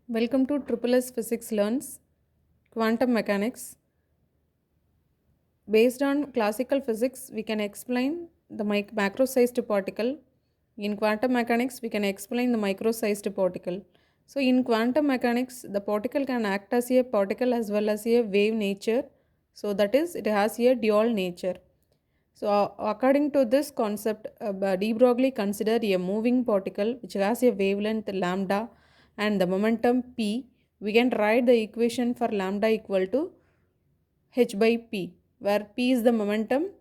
Welcome to Triple S Physics Learns Quantum Mechanics. Based on classical physics, we can explain the macro-sized particle. In quantum mechanics, we can explain the micro-sized particle. So in quantum mechanics, the particle can act as a particle as well as a wave nature. So that is, it has a dual nature. So according to this concept, de Broglie considered a moving particle which has a wavelength lambda and the momentum p. We can write the equation for lambda equal to h by p, where p is the momentum.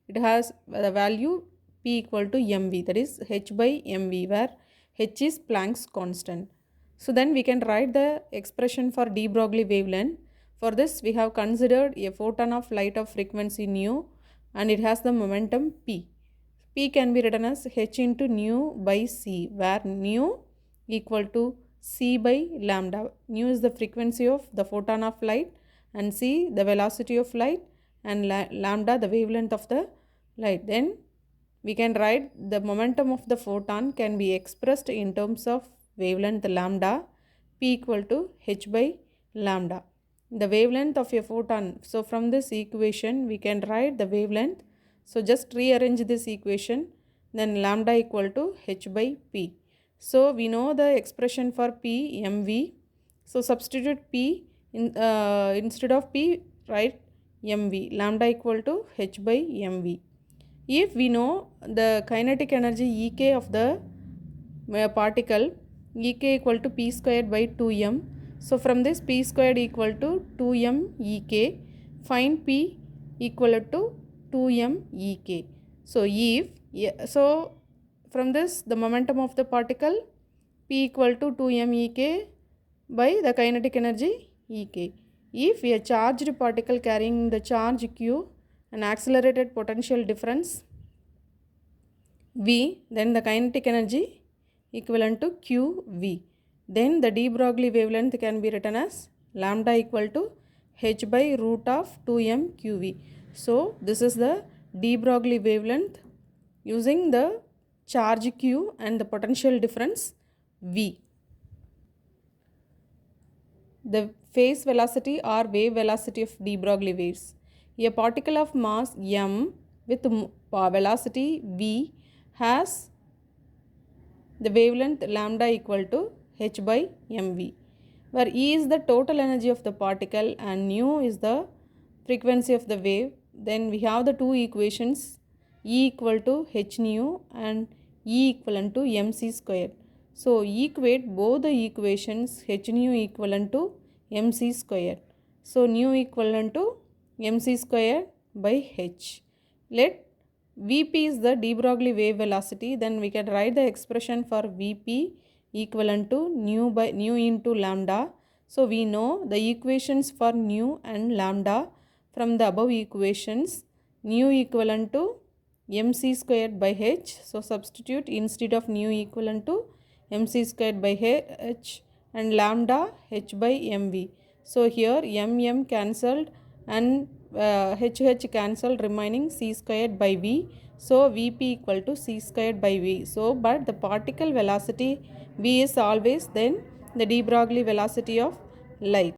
It has the value p equal to mv, that is h by mv, where h is Planck's constant. So then we can write the expression for de Broglie wavelength. For this, we have considered a photon of light of frequency nu and it has the momentum p. P can be written as h into nu by c, where nu equal to c by lambda. Nu is the frequency of the photon of light and c the velocity of light and lambda the wavelength of the light. Then we can write the momentum of the photon can be expressed in terms of wavelength lambda, p equal to h by lambda. The wavelength of a photon. So from this equation we can write the wavelength. So just rearrange this equation, then lambda equal to h by p. So we know the expression for p mv. So substitute p instead of p write mv, lambda equal to h by mv. If we know the kinetic energy Ek of the particle, Ek equal to p squared by 2m. So from this p squared equal to 2m Ek, find p equal to 2m Ek. So from this the momentum of the particle p equal to 2m Ek by the kinetic energy Ek. If a charged particle carrying the charge q and accelerated potential difference V, then the kinetic energy equivalent to QV. Then the de Broglie wavelength can be written as lambda equal to h by root of 2m QV. So this is the de Broglie wavelength using the charge Q and the potential difference V. The phase velocity or wave velocity of de Broglie waves. A particle of mass m with velocity v has the wavelength lambda equal to h by mv, where E is the total energy of the particle and nu is the frequency of the wave. Then we have the two equations, E equal to h nu and E equivalent to mc squared. So equate both the equations, h nu equivalent to mc squared. So nu equivalent to mc squared by h. Let Vp is the de Broglie wave velocity, then we can write the expression for Vp equivalent to nu into lambda. So we know the equations for nu and lambda from the above equations. Nu equivalent to mc squared by h. So substitute instead of nu equivalent to mc squared by h and lambda h by mv. So here m cancelled and h cancelled, remaining c squared by v. So Vp equal to c squared by v. So but the particle velocity v is always then the de Broglie velocity of light.